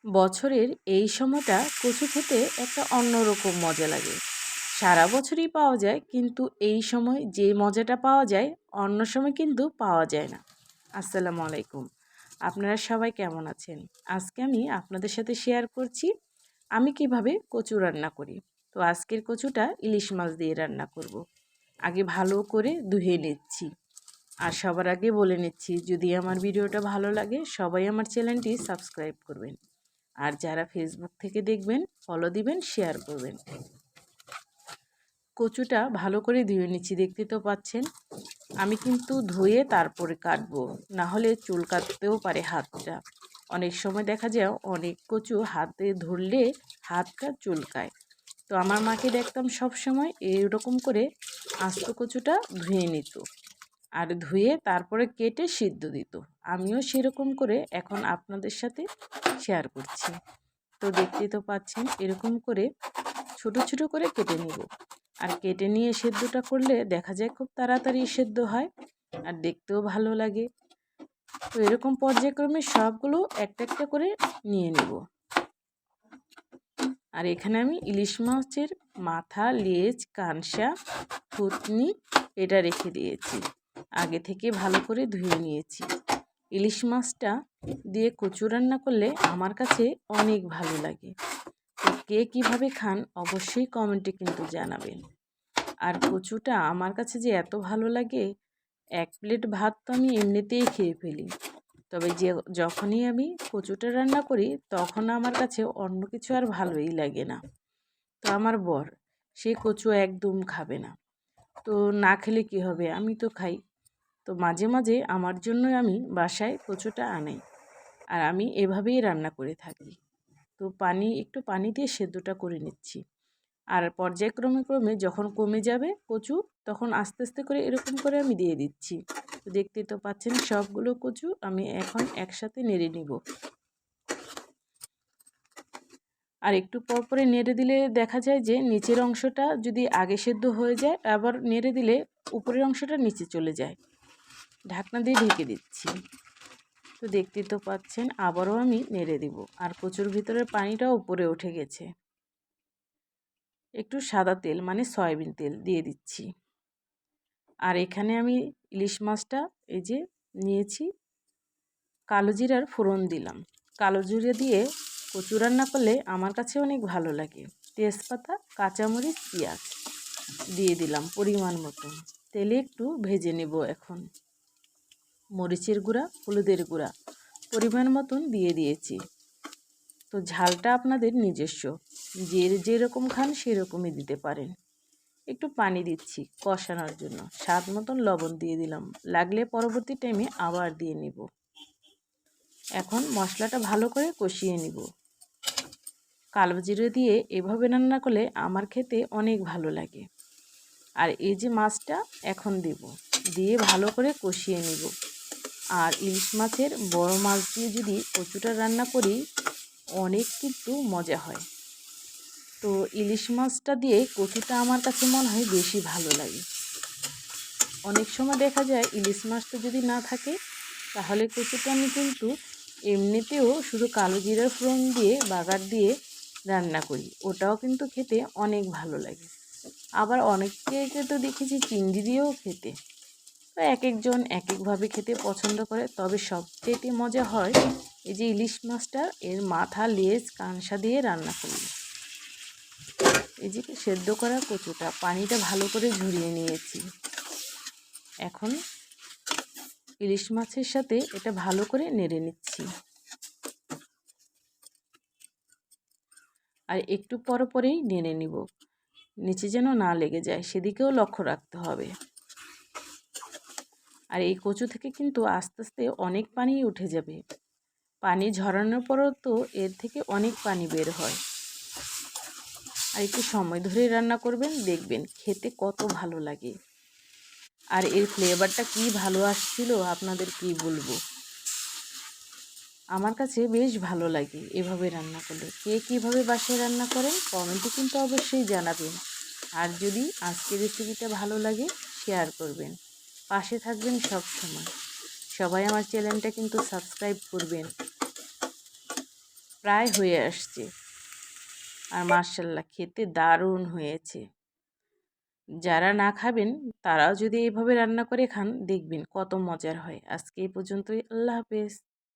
বছরের এই সময়টা কচু খেতে একটা অন্যরকম মজা লাগে। সারা বছরই পাওয়া যায়, কিন্তু এই সময় যে মজাটা পাওয়া যায় অন্য সময় কিন্তু পাওয়া যায় না। আসসালামু আলাইকুম, আপনারা সবাই কেমন আছেন? আজকে আমি আপনাদের সাথে শেয়ার করছি আমি কিভাবে কচু রান্না করি। তো আজকের কচুটা ইলিশ মাছ দিয়ে রান্না করব। আগে ভালো করে ধুয়ে নিচ্ছি। আর সবার আগে বলে নিচ্ছি, যদি আমার ভিডিওটা ভালো লাগে সবাই আমার চ্যানেলটি সাবস্ক্রাইব করবেন। আর যারা ফেসবুক থেকে দেখবেন ফলো দিবেন, শেয়ার করবেন। কচুটা ভালো করে ধুয়ে নিচ্ছি, দেখতে তো পাচ্ছেন। আমি কিন্তু ধুয়ে তারপরে কাটবো, না হলে চুল কাটতেও পারে হাতটা। অনেক সময় দেখা যায় অনেক কচু হাতে ধরলে হাতটা চুলকায়। তো আমার মাকে দেখতাম সব সময় এরকম করে আস্ত কচুটা ধুয়ে নিত আর ধুয়ে তারপরে কেটে সিদ্ধ দিত। আমিও সেরকম করে এখন আপনাদের সাথে শেয়ার করছি। তো দেখতেই তো পাচ্ছেন, এরকম করে ছোট ছোট করে কেটে নিব। আর কেটে নিয়ে সেদ্ধটা করলে দেখা যায় খুব তাড়াতাড়ি সেদ্ধ হয় আর দেখতেও ভালো লাগে। তো এরকম পর্যায়ক্রমে সবগুলো একটা একটা করে নিয়ে নেব। আর এখানে আমি ইলিশ মাছের মাথা, লেজ, কানসা, থুতনি এটা রেখে দিয়েছি। আগে থেকে ভালো করে ধুয়ে নিয়েছি। ইলিশ মাছটা দিয়ে কচু রান্না করলে আমার কাছে অনেক ভালো লাগে। তো কে কীভাবে খান অবশ্যই কমেন্টে কিন্তু জানাবেন। আর কচুটা আমার কাছে যে এত ভালো লাগে, এক প্লেট ভাত তো আমি এমনিতেই খেয়ে ফেলি। তবে যখনই আমি কচুটা রান্না করি তখন আমার কাছে অন্য কিছু আর ভালোই লাগে না। তো আমার বর সে কচু একদম খাবে না। তো না খেলে কি হবে, আমি তো খাই। তো মাঝে মাঝে আমার জন্য আমি বাসায় কচুটা আনাই, আর আমি এভাবেই রান্না করে থাকি। তো একটু পানি দিয়ে সেদ্ধটা করে নিচ্ছি। আর পর্যায়ক্রমে যখন কমে যাবে কচু, তখন আস্তে আস্তে করে এরকম করে আমি দিয়ে দিচ্ছি। তো দেখতে তো পাচ্ছেন সবগুলো কচু আমি এখন একসাথে নেড়ে নিব। আর একটু পর পরে নেড়ে দিলে দেখা যায় যে নিচের অংশটা যদি আগে সেদ্ধ হয়ে যায়, আবার নেড়ে দিলে উপরের অংশটা নিচে চলে যায়। ঢাকনা দিয়ে ঢেকে দিচ্ছি। তো দেখতে তো পাচ্ছেন আবারও আমি নেড়ে দিব। আর কচুর ভিতরের পানিটাও উপরে উঠে গেছে। একটু সাদা তেল মানে সয়াবিন তেল দিয়ে দিচ্ছি। আর এখানে আমি ইলিশ মাছটা এই যে নিয়েছি, কালো জিরার ফোড়ন দিলাম। কালো জিরা দিয়ে কচু রান্না করলে আমার কাছে অনেক ভালো লাগে। তেজপাতা, কাঁচামরিচ, পেঁয়াজ দিয়ে দিলাম পরিমাণ মতন। তেলে একটু ভেজে নেব এখন। মরিচের গুঁড়া, হলুদের গুঁড়া পরিমাণ মতন দিয়ে দিয়েছি। তো ঝালটা আপনাদের নিজস্ব, যেরকম খান সেরকমই দিতে পারেন। একটু পানি দিচ্ছি কষানোর জন্য, স্বাদ মতন লবণ দিয়ে দিলাম। লাগলে পরবর্তী টাইমে আবার দিয়ে নিব। এখন মশলাটা ভালো করে কষিয়ে নিব। কালো জিরে দিয়ে এভাবে রান্না করলে আমার খেতে অনেক ভালো লাগে। আর এই যে মাছটা এখন দেব, দিয়ে ভালো করে কষিয়ে নিব। আর ইলিশ মাছের বড় মাছ দিয়ে যদি কচুটা রান্না করি অনেক কিন্তু মজা হয়। তো ইলিশ মাছটা দিয়ে কচুটা আমার কাছে মনে হয় বেশি ভালো লাগে। অনেক সময় দেখা যায় ইলিশ মাছটা যদি না থাকে তাহলে কচুটা আমি কিন্তু এমনিতেও শুধু কালো জিরার ফোড়ন দিয়ে বাগার দিয়ে রান্না করি, ওটাও কিন্তু খেতে অনেক ভালো লাগে। আবার অনেককে তো দেখেছি চিংড়ি দিয়েও খেতে। তো এক একজন এক একভাবে খেতে পছন্দ করে, তবে সবচেয়ে মজা হয় এই যে ইলিশ মাছটা এর মাথা, লেজ, কানসা দিয়ে রান্না করি। এই যে সেদ্ধ করা কচুটা পানিটা ভালো করে ঝরিয়ে নিয়েছি। এখন ইলিশ মাছের সাথে এটা ভালো করে নেড়ে নিচ্ছি। আর একটু পরেই নেড়ে নিব, নিচে যেন না লেগে যায় সেদিকেও লক্ষ্য রাখতে হবে। আর এই কচু থেকে কিন্তু আস্তে আস্তে অনেক পানি উঠে যাবে। পানি ঝরানোর পরও তো এর থেকে অনেক পানি বের হয়। আর একটু সময় ধরে রান্না করবেন, দেখবেন খেতে কত ভালো লাগে। আর এর ফ্লেভারটা কি ভালো আসছিল আপনাদের কি বলবো। আমার কাছে বেশ ভালো লাগে এভাবে রান্না করলে। কে কীভাবে বাসায় রান্না করেন কমেন্টে কিন্তু অবশ্যই জানাবেন। আর যদি আজকের রেসিপিটা ভালো লাগে শেয়ার করবেন, পাশে থাকবেন সব সময়। সবাই আমার চ্যানেলটা কিন্তু সাবস্ক্রাইব করবেন। প্রায় হয়ে আসছে। আর মাশাআল্লাহ খেতে দারুণ হয়েছে। যারা না খাবেন তারাও যদি এইভাবে রান্না করে খান দেখবেন কত মজার হয়। আজকে এই পর্যন্তই। আল্লাহ হাফেজ।